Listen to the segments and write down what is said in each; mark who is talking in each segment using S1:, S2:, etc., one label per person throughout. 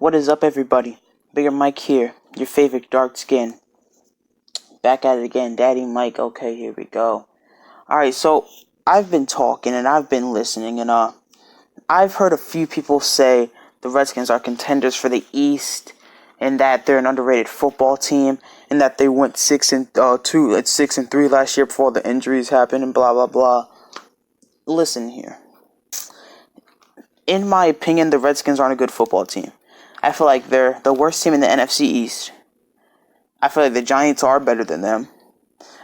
S1: What is up, everybody? Bigger Mike here, your favorite dark skin. Back at it again, Daddy Mike. Okay, here we go. Alright, so I've been talking and I've been listening, and I've heard a few people say the Redskins are contenders for the East, and that they're an underrated football team, and that they went 6-3 last year before the injuries happened, and blah blah blah. Listen here. In my opinion, the Redskins aren't a good football team. I feel like they're the worst team in the NFC East. I feel like the Giants are better than them.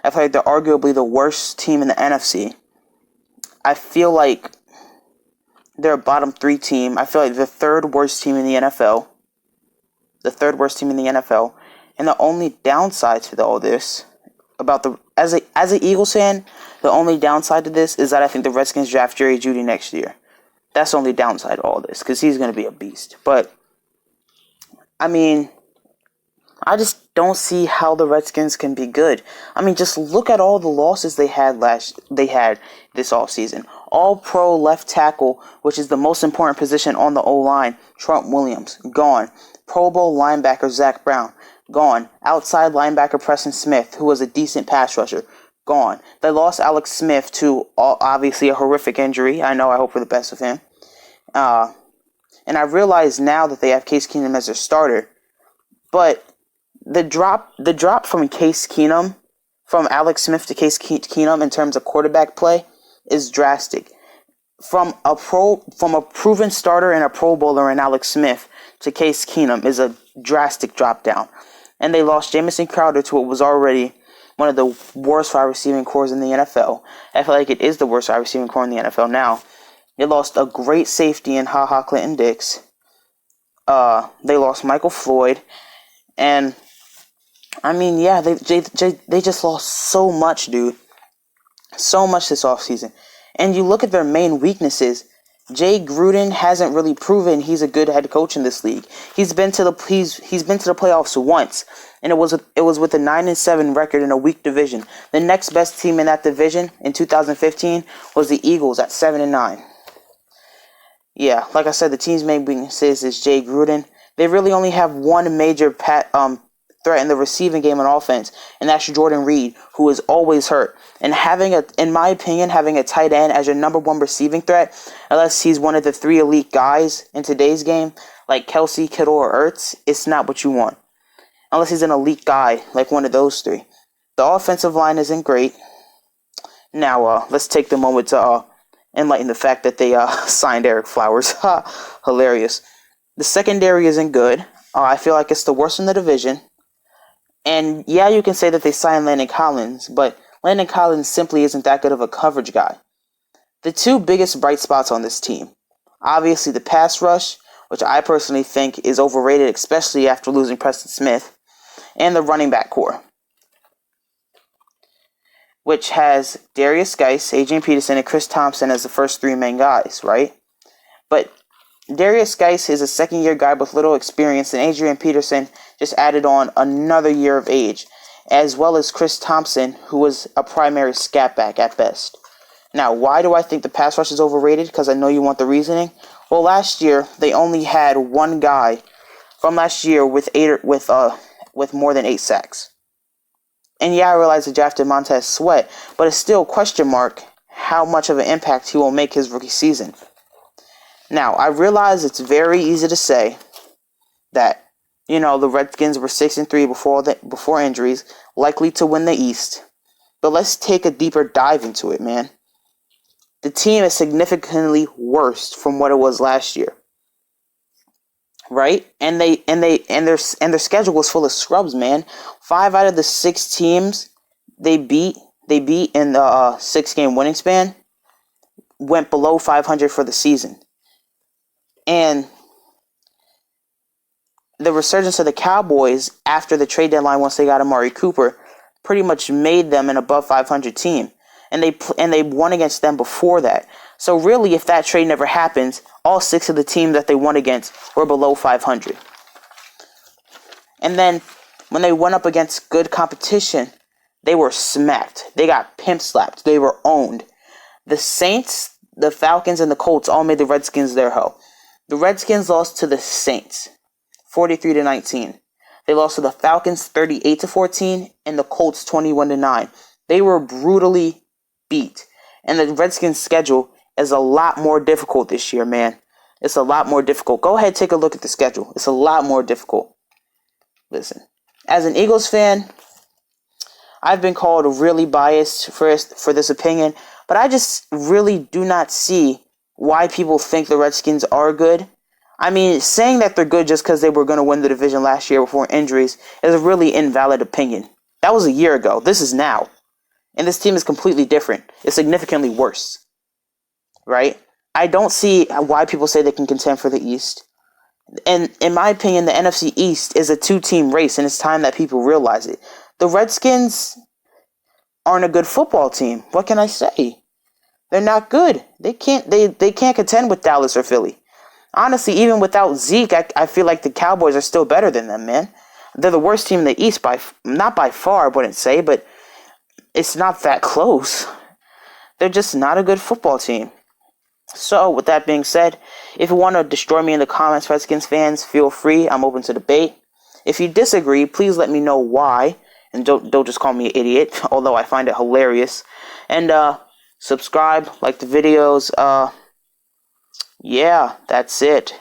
S1: I feel like they're arguably the worst team in the NFC. I feel like they're a bottom 3 team. I feel like the third worst team in the NFL. And the only downside to all this, as an Eagles fan, the only downside to this is that I think the Redskins draft Jerry Jeudy next year. That's the only downside to all this, because he's going to be a beast. But I mean, I just don't see how the Redskins can be good. I mean, just look at all the losses they had this offseason. All-Pro left tackle, which is the most important position on the O-line, Trent Williams, gone. Pro Bowl linebacker Zach Brown, gone. Outside linebacker Preston Smith, who was a decent pass rusher, gone. They lost Alex Smith to obviously a horrific injury. I hope for the best of him. And I realize now that they have Case Keenum as their starter, but the drop from from Alex Smith to Case Keenum in terms of quarterback play is drastic. From a proven starter and a Pro Bowler in Alex Smith to Case Keenum is a drastic drop down. And they lost Jamison Crowder to what was already one of the worst wide receiving cores in the NFL. I feel like it is the worst wide receiving core in the NFL now. They lost a great safety in HaHa Clinton Dix. They lost Michael Floyd. And, I mean, yeah, they just lost so much, dude. So much this offseason. And you look at their main weaknesses. Jay Gruden hasn't really proven he's a good head coach in this league. He's been to the playoffs once, and it was with a 9-7 record in a weak division. The next best team in that division in 2015 was the Eagles at 7-9. Yeah, like I said, the team's main weaknesses is Jay Gruden. They really only have one major threat in the receiving game on offense, and that's Jordan Reed, who is always hurt. And in my opinion, having a tight end as your number one receiving threat, unless he's one of the 3 elite guys in today's game, like Kelsey, Kittle, or Ertz, it's not what you want. Unless he's an elite guy, like one of those 3. The offensive line isn't great. Now, let's take the moment to enlighten the fact that they signed Eric Flowers. Hilarious. The secondary isn't good. I feel like it's the worst in the division. And yeah, you can say that they signed Landon Collins, but Landon Collins simply isn't that good of a coverage guy. The 2 biggest bright spots on this team, obviously the pass rush, which I personally think is overrated, especially after losing Preston Smith, and the running back core, which has Darius Geis, Adrian Peterson, and Chris Thompson as the first 3 main guys, right? But Darius Geis is a second-year guy with little experience, and Adrian Peterson just added on another year of age, as well as Chris Thompson, who was a primary scat back at best. Now, why do I think the pass rush is overrated? Because I know you want the reasoning. Well, last year, they only had one guy from last year with more than 8 sacks. And yeah, I realize they drafted Montez Sweat, but it's still a question mark how much of an impact he will make his rookie season. Now, I realize it's very easy to say that, the Redskins were 6-3 before injuries, likely to win the East. But let's take a deeper dive into it, man. The team is significantly worse from what it was last year. Right? And their schedule was full of scrubs, man. 5 out of the 6 teams they beat in the 6-game winning span went below 500 for the season. And the resurgence of the Cowboys after the trade deadline, once they got Amari Cooper, pretty much made them an above 500 team. And they won against them before that. So really, if that trade never happens, all 6 of the teams that they won against were below 500. And then when they went up against good competition, they were smacked. They got pimp slapped. They were owned. The Saints, the Falcons, and the Colts all made the Redskins their hoe. The Redskins lost to the Saints. 43-19. They lost to the Falcons 38-14 and the Colts 21-9. They were brutally beat. And the Redskins' schedule is a lot more difficult this year, man. It's a lot more difficult. Go ahead, take a look at the schedule. It's a lot more difficult. Listen, as an Eagles fan, I've been called really biased for this opinion, but I just really do not see why people think the Redskins are good. I mean, saying that they're good just because they were going to win the division last year before injuries is a really invalid opinion. That was a year ago. This is now. And this team is completely different. It's significantly worse. Right? I don't see why people say they can contend for the East. And in my opinion, the NFC East is a two-team race, and it's time that people realize it. The Redskins aren't a good football team. What can I say? They're not good. They can't contend with Dallas or Philly. Honestly, even without Zeke, I feel like the Cowboys are still better than them, man. They're the worst team in the East not by far, I wouldn't say, but it's not that close. They're just not a good football team. So, with that being said, if you want to destroy me in the comments, Redskins fans, feel free. I'm open to debate. If you disagree, please let me know why. And don't just call me an idiot, although I find it hilarious. And subscribe, like the videos. Yeah, that's it.